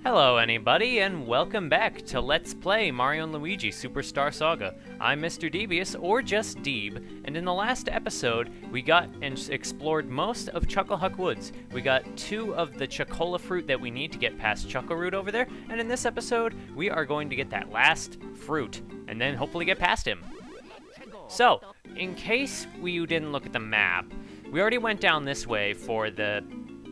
Hello anybody, and welcome back to Let's Play Mario & Luigi Superstar Saga. I'm Mr. Devious, or just Deeb, and in the last episode, we got and explored most of Chucklehuck Woods. We got 2 of the Chuckola Fruit that we need to get past Chuckle Root over there, and in this episode, we are going to get that last fruit, and then hopefully get past him. So, in case you didn't look at the map, we already went down this way for the...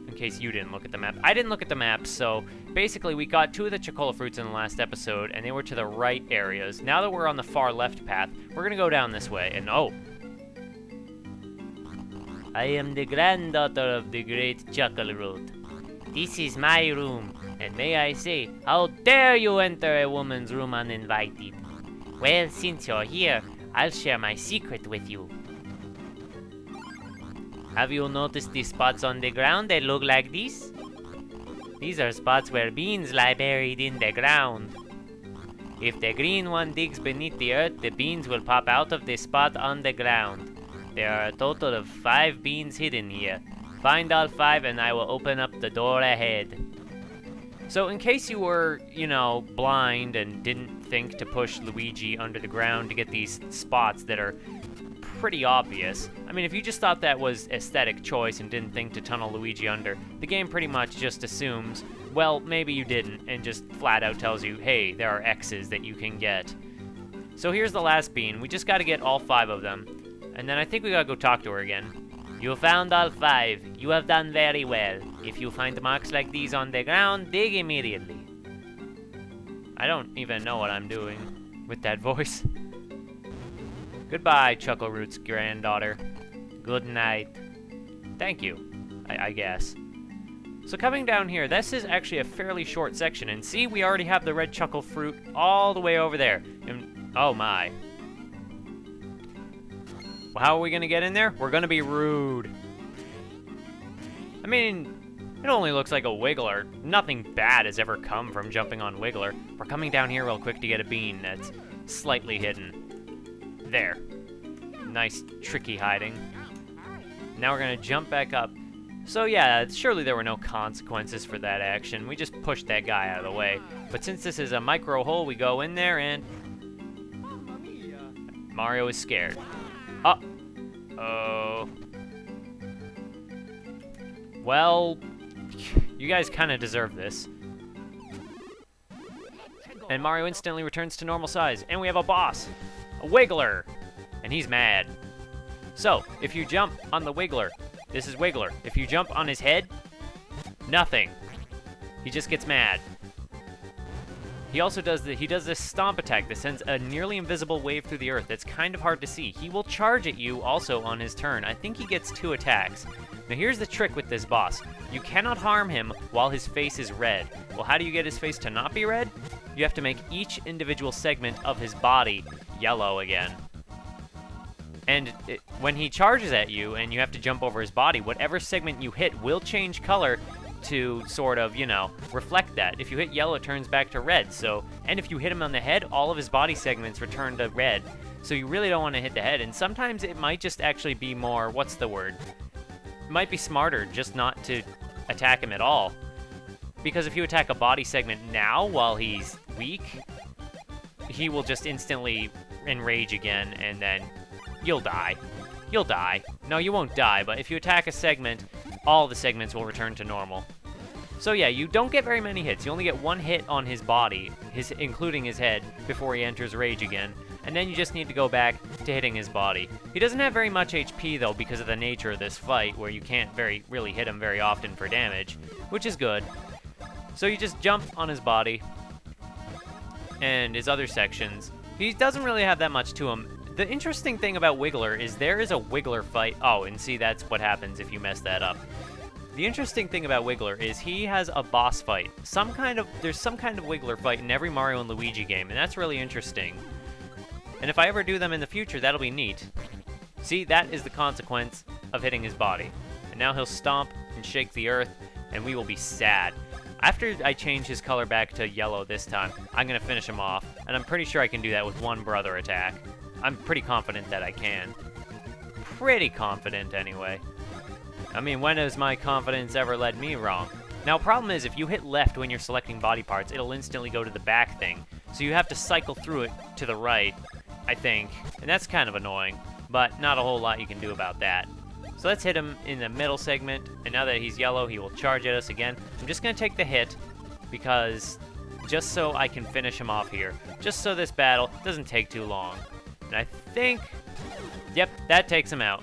In case you didn't look at the map. I didn't look at the map, so basically we got 2 of the Chuckola Fruits in the last episode, and they were to the right areas. Now that we're on the far left path, we're gonna go down this way, and oh! I am the granddaughter of the great Chuckle Root. This is my room, and may I say, how dare you enter a woman's room uninvited? Well, since you're here, I'll share my secret with you. Have you noticed the spots on the ground that look like this? These are spots where beans lie buried in the ground. If the green one digs beneath the earth, the beans will pop out of the spot on the ground. There are a total of 5 beans hidden here. Find all 5 and I will open up the door ahead. So in case you were, blind and didn't think to push Luigi under the ground to get these spots that are pretty obvious. I mean, if you just thought that was aesthetic choice and didn't think to tunnel Luigi under, the game pretty much just assumes, well, maybe you didn't, and just flat out tells you, hey, there are X's that you can get. So here's the last bean. We just gotta get all 5 of them. And then I think we gotta go talk to her again. You found all 5. You have done very well. If you find marks like these on the ground, dig immediately. I don't even know what I'm doing with that voice. Goodbye, Chuckle Root's granddaughter. Good night. Thank you, I guess. So coming down here, this is actually a fairly short section, and see, we already have the red Chuckle Fruit all the way over there. And, oh my. Well, how are we gonna get in there? We're gonna be rude. I mean, it only looks like a Wiggler. Nothing bad has ever come from jumping on Wiggler. We're coming down here real quick to get a bean that's slightly hidden. There. Nice, tricky hiding. Now we're gonna jump back up. So yeah, surely there were no consequences for that action. We just pushed that guy out of the way. But since this is a micro hole, we go in there and... Mario is scared. Uh-oh. Well, you guys kind of deserve this. And Mario instantly returns to normal size. And we have a boss. A Wiggler! And he's mad. So, if you jump on the Wiggler, this is Wiggler. If you jump on his head, nothing. He just gets mad. He also does this stomp attack that sends a nearly invisible wave through the earth that's kind of hard to see. He will charge at you also on his turn. I think he gets 2 attacks. Now here's the trick with this boss. You cannot harm him while his face is red. Well, how do you get his face to not be red? You have to make each individual segment of his body yellow again. And when he charges at you and you have to jump over his body, whatever segment you hit will change color to sort of, reflect that. If you hit yellow, it turns back to red. So, and if you hit him on the head, all of his body segments return to red. So you really don't want to hit the head. And sometimes it might just actually be more, what's the word? It might be smarter just not to attack him at all. Because if you attack a body segment now while he's weak, he will just instantly enrage again, and then you'll die. You'll die. No, you won't die, but if you attack a segment, all the segments will return to normal. So yeah, you don't get very many hits. You only get 1 hit on his body, including his head, before he enters rage again. And then you just need to go back to hitting his body. He doesn't have very much HP, though, because of the nature of this fight, where you can't really hit him very often for damage, which is good. So you just jump on his body, and his other sections. He doesn't really have that much to him. The interesting thing about Wiggler is there is a Wiggler fight. Oh, and see, that's what happens if you mess that up. The interesting thing about Wiggler is he has a boss fight. There's some kind of Wiggler fight in every Mario and Luigi game, and that's really interesting. And if I ever do them in the future, that'll be neat. See, that is the consequence of hitting his body. And now he'll stomp and shake the earth, and we will be sad. After I change his color back to yellow this time, I'm going to finish him off, and I'm pretty sure I can do that with 1 brother attack. I'm pretty confident that I can. Pretty confident, anyway. I mean, when has my confidence ever led me wrong? Now, problem is, if you hit left when you're selecting body parts, it'll instantly go to the back thing. So you have to cycle through it to the right, I think. And that's kind of annoying, but not a whole lot you can do about that. So let's hit him in the middle segment, and now that he's yellow, he will charge at us again. I'm just going to take the hit, because just so I can finish him off here. Just so this battle doesn't take too long. And I think, yep, that takes him out.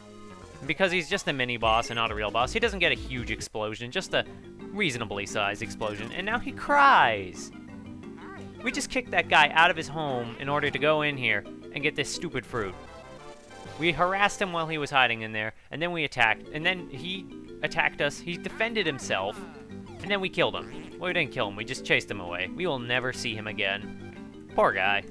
Because he's just a mini-boss and not a real boss, he doesn't get a huge explosion, just a reasonably sized explosion. And now he cries! We just kicked that guy out of his home in order to go in here and get this stupid fruit. We harassed him while he was hiding in there, and then we attacked, and then he attacked us, he defended himself, and then we killed him. Well, we didn't kill him, we just chased him away. We will never see him again. Poor guy.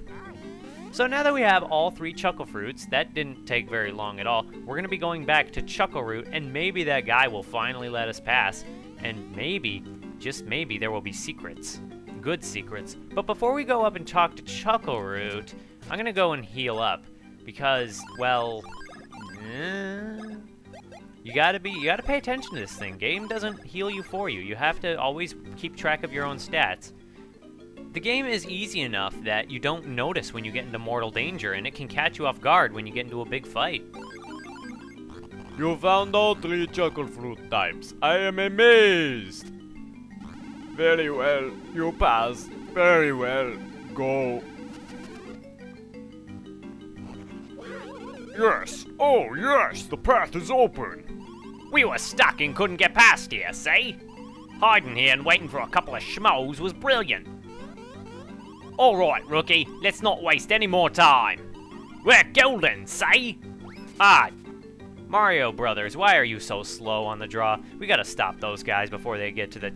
So now that we have all 3 Chuckle Fruits, that didn't take very long at all, we're going to be going back to Chuckle Root, and maybe that guy will finally let us pass, and maybe, just maybe, there will be secrets. Good secrets. But before we go up and talk to Chuckle Root, I'm going to go and heal up. Because, well, you gotta pay attention to this thing. Game doesn't heal you for you. You have to always keep track of your own stats. The game is easy enough that you don't notice when you get into mortal danger, and it can catch you off guard when you get into a big fight. You found all 3 Chuckle Fruit types. I am amazed. Very well. You passed. Very well. Go. Yes! Oh, yes! The path is open! We were stuck and couldn't get past here, see? Hiding here and waiting for a couple of schmoes was brilliant. Alright, rookie, let's not waste any more time. We're golden, see? Ah, Mario Brothers, why are you so slow on the draw? We gotta stop those guys before they get to the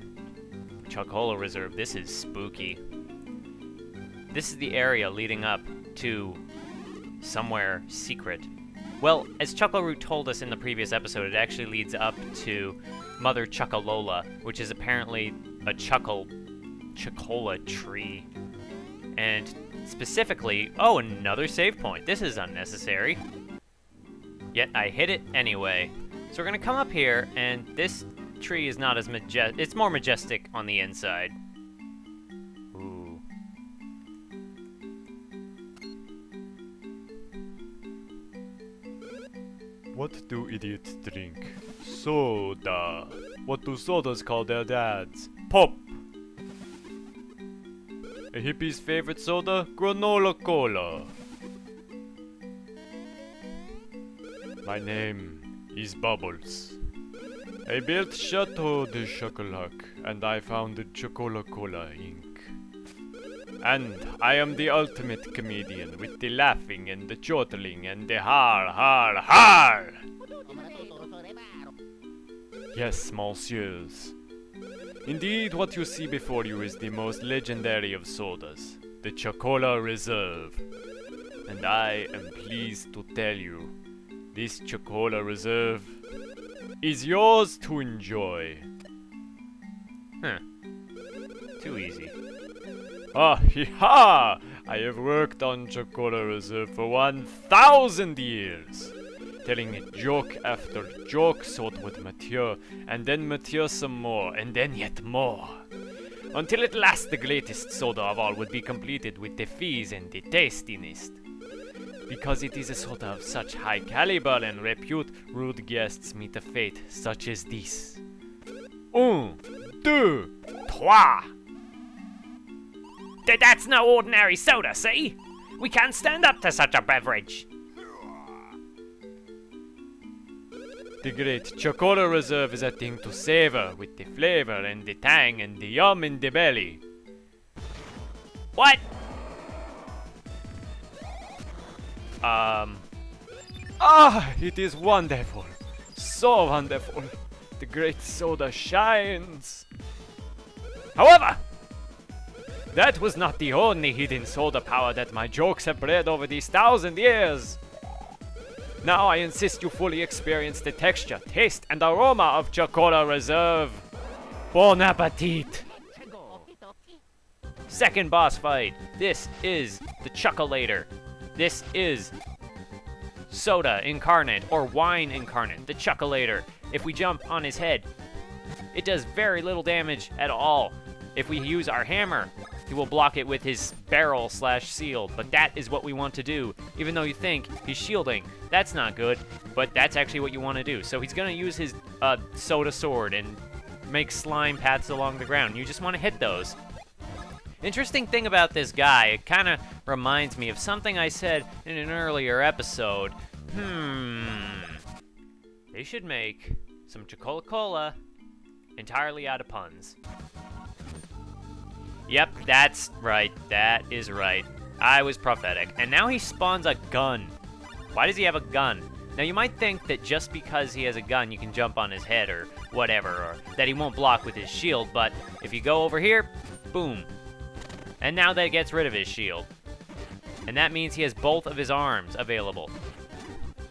Chuckola Reserve. This is spooky. This is the area leading up to somewhere secret. Well, as Chuckle Root told us in the previous episode, it actually leads up to Mother Chuckalola, which is apparently a Chuckola tree. And specifically, oh, another save point. This is unnecessary. Yet I hit it anyway. So we're gonna come up here, and this tree is not as majestic. It's more majestic on the inside. Ooh. What do idiots drink? Soda. What do sodas call their dads? Pop. A hippie's favorite soda? Granola Cola. My name is Bubbles. I built Chateau de Chocolat, and I founded Chuckola Cola Inc. And I am the ultimate comedian with the laughing and the chortling and the har har har! Yes, monsieurs. Indeed, what you see before you is the most legendary of sodas, the Chuckola Reserve. And I am pleased to tell you, this Chuckola Reserve is yours to enjoy. Huh. Too easy. Ah, ha! I have worked on Chuckola Reserve for 1,000 years, telling joke after joke so it would mature, and then mature some more, and then yet more, until at last the greatest soda of all would be completed with the fizz and the tastiness. Because it is a soda of such high caliber and repute, rude guests meet a fate such as this. Un, deux, trois! That's no ordinary soda, see? We can't stand up to such a beverage. The great Chuckola Reserve is a thing to savor, with the flavor and the tang and the yum in the belly. What? It is wonderful. So wonderful. The great soda shines. However, that was not the only hidden soda power that my jokes have bred over these 1,000 years. Now I insist you fully experience the texture, taste, and aroma of Chuckola Reserve. Bon appetit! Second boss fight. This is the Chuckolator. This is soda incarnate, or wine incarnate, the Chuckolator. If we jump on his head, it does very little damage at all. If we use our hammer, he will block it with his barrel / shield, but that is what we want to do. Even though you think he's shielding, that's not good, but that's actually what you want to do. So he's going to use his soda sword and make slime paths along the ground. You just want to hit those. Interesting thing about this guy, it kind of reminds me of something I said in an earlier episode. They should make some Chuckola Cola entirely out of puns. Yep, that's right. That is right. I was prophetic. And now he spawns a gun. Why does he have a gun? Now, you might think that just because he has a gun, you can jump on his head or whatever, or that he won't block with his shield, but if you go over here, boom. And now that gets rid of his shield. And that means he has both of his arms available.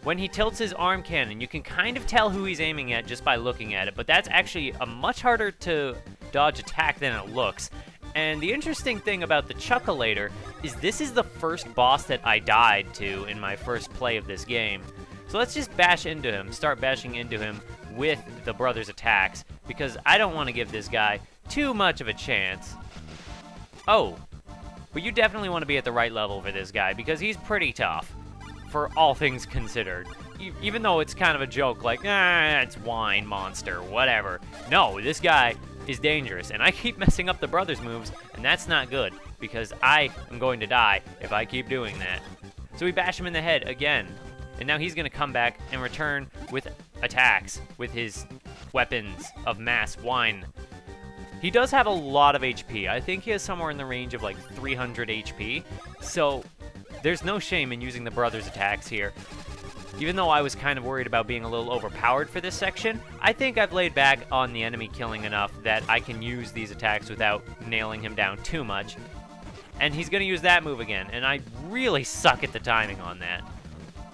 When he tilts his arm cannon, you can kind of tell who he's aiming at just by looking at it, but that's actually a much harder to dodge attack than it looks. And the interesting thing about the Chuckolator is this is the first boss that I died to in my first play of this game. So let's just bash into him, start bashing into him with the brothers' attacks, because I don't want to give this guy too much of a chance. Oh, but you definitely want to be at the right level for this guy, because he's pretty tough, for all things considered. Even though it's kind of a joke, like, it's wine monster, whatever. No, this guy is dangerous, and I keep messing up the brothers' moves, and that's not good, because I am going to die if I keep doing that. So we bash him in the head again, and now he's going to come back and return with attacks with his weapons of mass wine. He does have a lot of HP. I think he has somewhere in the range of like 300 HP, so there's no shame in using the brothers' attacks here. Even though I was kind of worried about being a little overpowered for this section, I think I've laid back on the enemy killing enough that I can use these attacks without nailing him down too much. And he's going to use that move again, and I really suck at the timing on that.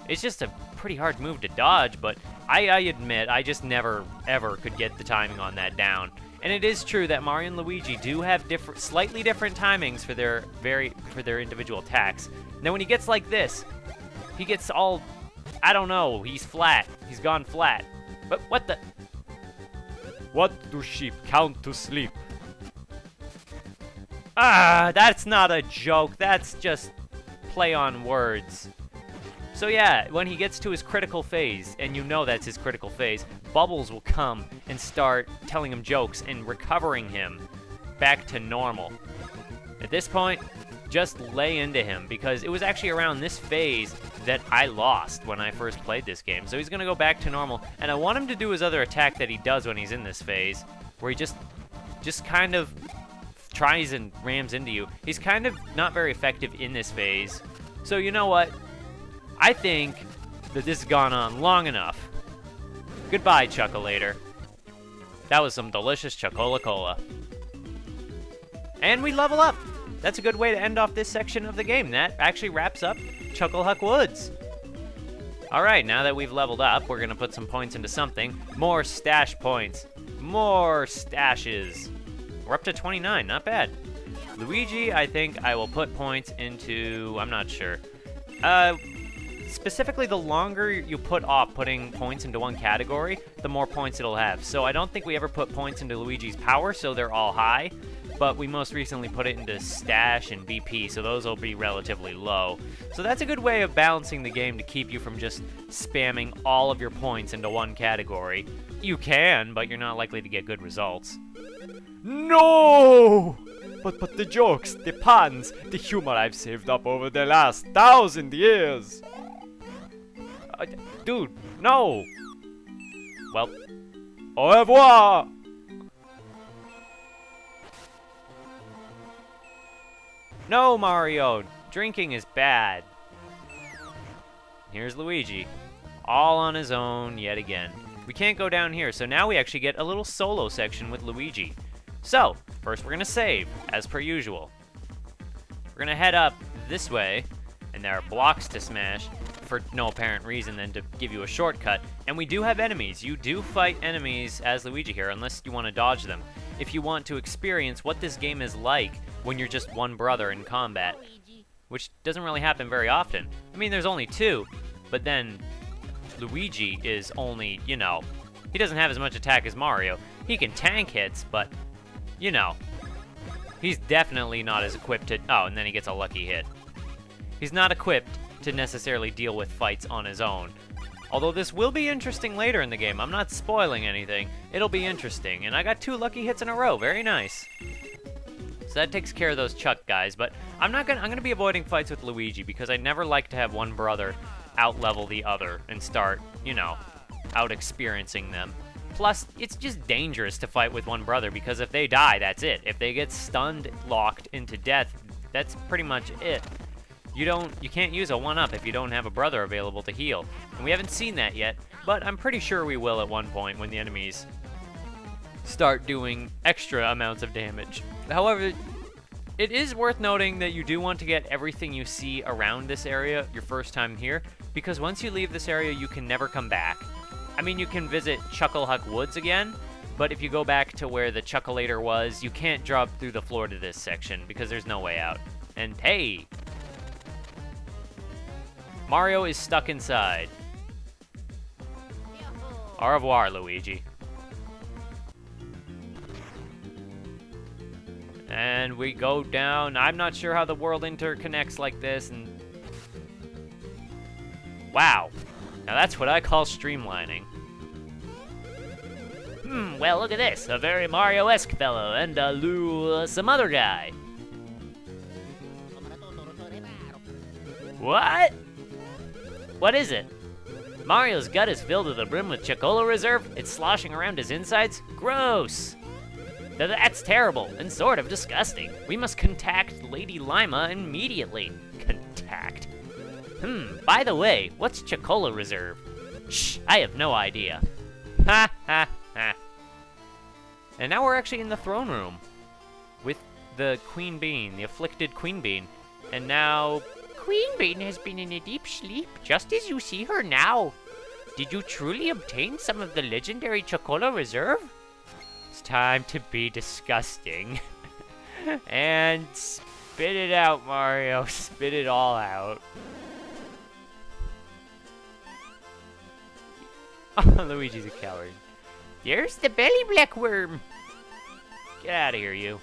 It's just a pretty hard move to dodge, but I admit I just never, ever could get the timing on that down. And it is true that Mario and Luigi do have slightly different timings for their individual attacks. Now when he gets like this, he gets all... I don't know, he's flat. He's gone flat. But what the... What do sheep count to sleep? That's not a joke. That's just play on words. So yeah, when he gets to his critical phase, and you know that's his critical phase, Bubbles will come and start telling him jokes and recovering him back to normal. At this point, just lay into him, because it was actually around this phase that I lost when I first played this game. So he's going to go back to normal, and I want him to do his other attack that he does when he's in this phase, where he just kind of tries and rams into you. He's kind of not very effective in this phase. So you know what? I think that this has gone on long enough. Goodbye, Chuckolator. That was some delicious Chuckola Cola. And we level up. That's a good way to end off this section of the game. That actually wraps up Chucklehuck Woods. Alright, now that we've leveled up, we're going to put some points into something. More stash points. More stashes. We're up to 29, not bad. Luigi, I think I will put points into... I'm not sure. Specifically, the longer you put off putting points into one category, the more points it'll have. So I don't think we ever put points into Luigi's power, so they're all high. But we most recently put it into stash and BP, so those will be relatively low. So that's a good way of balancing the game to keep you from just spamming all of your points into one category. You can, but you're not likely to get good results. No! But the jokes, the puns, the humor I've saved up over the last 1,000 years. Dude, no! Well, au revoir! No, Mario! Drinking is bad. Here's Luigi. All on his own yet again. We can't go down here, so now we actually get a little solo section with Luigi. So, first we're going to save, as per usual. We're going to head up this way, and there are blocks to smash for no apparent reason than to give you a shortcut. And we do have enemies. You do fight enemies as Luigi here, unless you want to dodge them. If you want to experience what this game is like when you're just one brother in combat, which doesn't really happen very often. I mean, there's only two, but then Luigi is only, you know, He doesn't have as much attack as Mario. He can tank hits, but, you know, he's definitely not as equipped to... Oh, and then he gets a lucky hit. He's not equipped to necessarily deal with fights on his own. Although this will be interesting later in the game. I'm not spoiling anything. It'll be interesting. And I got 2 lucky hits in a row. Very nice. So that takes care of those Chuck guys. But I'm gonna be avoiding fights with Luigi because I never like to have one brother out-level the other and start, you know, out-experiencing them. Plus, it's just dangerous to fight with one brother because if they die, that's it. If they get stunned, locked into death, that's pretty much it. You can't use a 1-up if you don't have a brother available to heal. And we haven't seen that yet, but I'm pretty sure we will at one point when the enemies start doing extra amounts of damage. However, it is worth noting that you do want to get everything you see around this area your first time here, because once you leave this area, you can never come back. I mean, you can visit Chucklehuck Woods again, but if you go back to where the Chuckolator was, you can't drop through the floor to this section because there's no way out. And hey, Mario is stuck inside. Au revoir, Luigi. And we go down. I'm not sure how the world interconnects like this, and wow. Now that's what I call streamlining. Well, look at this. A very Mario-esque fellow, and some other guy. What? What is it? Mario's gut is filled to the brim with Chuckola Reserve. It's sloshing around his insides. Gross. That's terrible and sort of disgusting. We must contact Lady Lima immediately. Contact. By the way, what's Chuckola Reserve? Shh, I have no idea. Ha ha ha. And now we're actually in the throne room with the Queen Bean, the afflicted Queen Bean. And now Queen Bean has been in a deep sleep, just as you see her now. Did you truly obtain some of the legendary Chuckola Reserve? It's time to be disgusting. And spit it out, Mario. Spit it all out. Oh, Luigi's a coward. There's the belly black worm. Get out of here, you.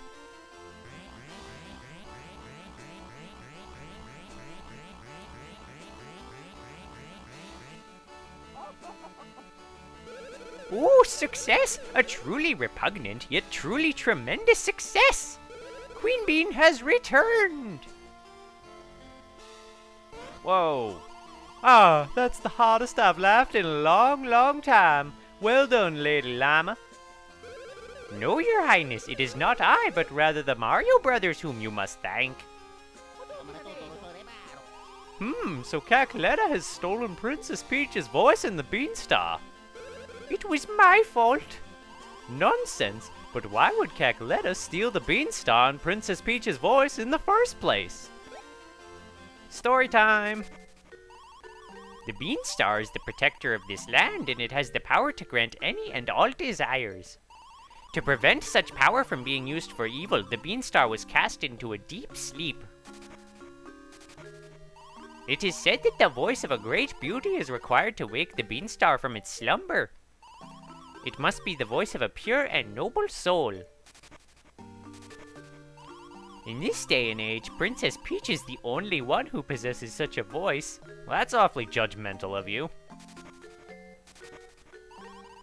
Ooh, success! A truly repugnant, yet truly tremendous success! Queen Bean has returned! Whoa. Ah, that's the hardest I've laughed in a long, long time. Well done, Lady Llama. No, Your Highness, it is not I, but rather the Mario Brothers whom you must thank. So Cackletta has stolen Princess Peach's voice in the Beanstar. It was my fault. Nonsense, but why would Cackletta steal the Beanstar and Princess Peach's voice in the first place? Story time! The Beanstar is the protector of this land, and it has the power to grant any and all desires. To prevent such power from being used for evil, the Beanstar was cast into a deep sleep. It is said that the voice of a great beauty is required to wake the Beanstar from its slumber. It must be the voice of a pure and noble soul. In this day and age, Princess Peach is the only one who possesses such a voice. Well, that's awfully judgmental of you.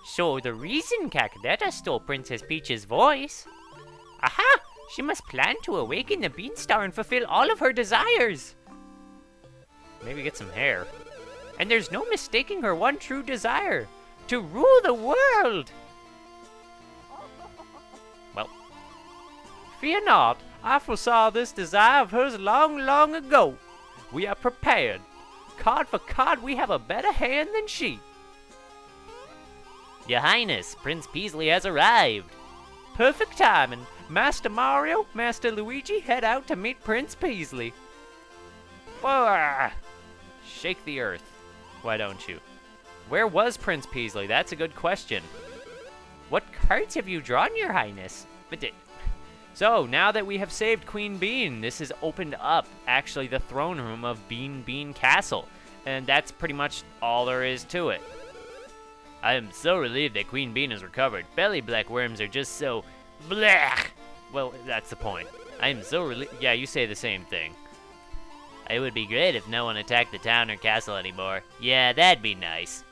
So, the reason Cackletta stole Princess Peach's voice... Aha! She must plan to awaken the Beanstar and fulfill all of her desires! Maybe get some hair. And there's no mistaking her one true desire. To rule the world! Well, fear not. I foresaw this desire of hers long, long ago. We are prepared. Card for card, we have a better hand than she. Your Highness, Prince Peasley has arrived. Perfect timing. Master Mario, Master Luigi, head out to meet Prince Peasley. Shake the earth. Why don't you? Where was Prince Peasley? That's a good question. What cards have you drawn, Your Highness? So, now that we have saved Queen Bean, this has opened up, actually, the throne room of Bean Castle. And that's pretty much all there is to it. I am so relieved that Queen Bean has recovered. Belly black worms are just so blech. Well, that's the point. I am so relieved. Yeah, you say the same thing. It would be great if no one attacked the town or castle anymore. Yeah, that'd be nice.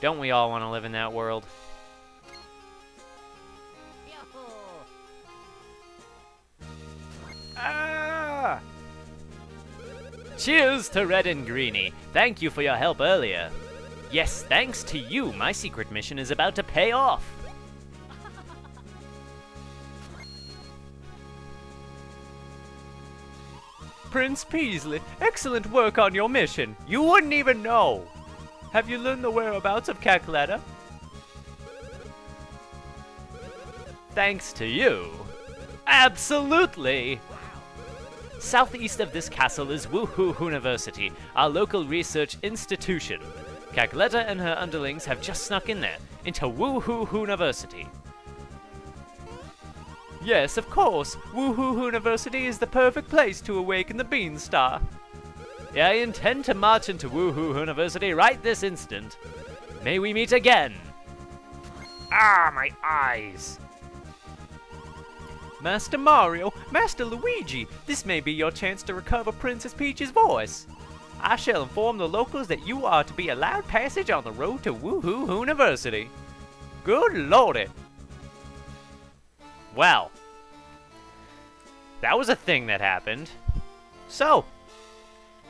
Don't we all want to live in that world? Ah! Cheers to Red and Greeny. Thank you for your help earlier. Yes, thanks to you, my secret mission is about to pay off. Prince Peasley, excellent work on your mission. You wouldn't even know. Have you learned the whereabouts of Chuckola? Thanks to you. Absolutely. Southeast of this castle is Woohoo University, our local research institution. Chuckola and her underlings have just snuck in there, into Woohoo University. Yes, of course, Woohoo University is the perfect place to awaken the Beanstar. I intend to march into Woohoo University right this instant. May we meet again. Ah, my eyes. Master Mario, Master Luigi, this may be your chance to recover Princess Peach's voice. I shall inform the locals that you are to be allowed passage on the road to Woohoo University. Good lordy. Well, that was a thing that happened. So,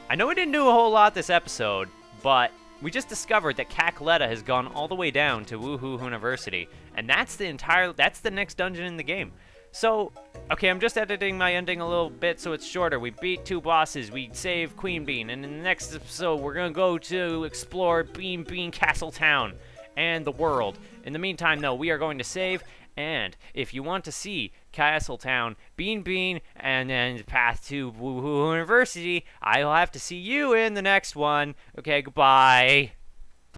I know we didn't do a whole lot this episode, but we just discovered that Chuckola has gone all the way down to Woohoo University, and that's the next dungeon in the game. So, okay, I'm just editing my ending a little bit so it's shorter. We beat 2 bosses, we saved Queen Bean, and in the next episode we're gonna go to explore Bean Castle Town and the world. In the meantime, though, we are going to save, and if you want to see Castle Town, Bean, and then the path to Woohoo University, I'll have to see you in the next one. Okay, goodbye.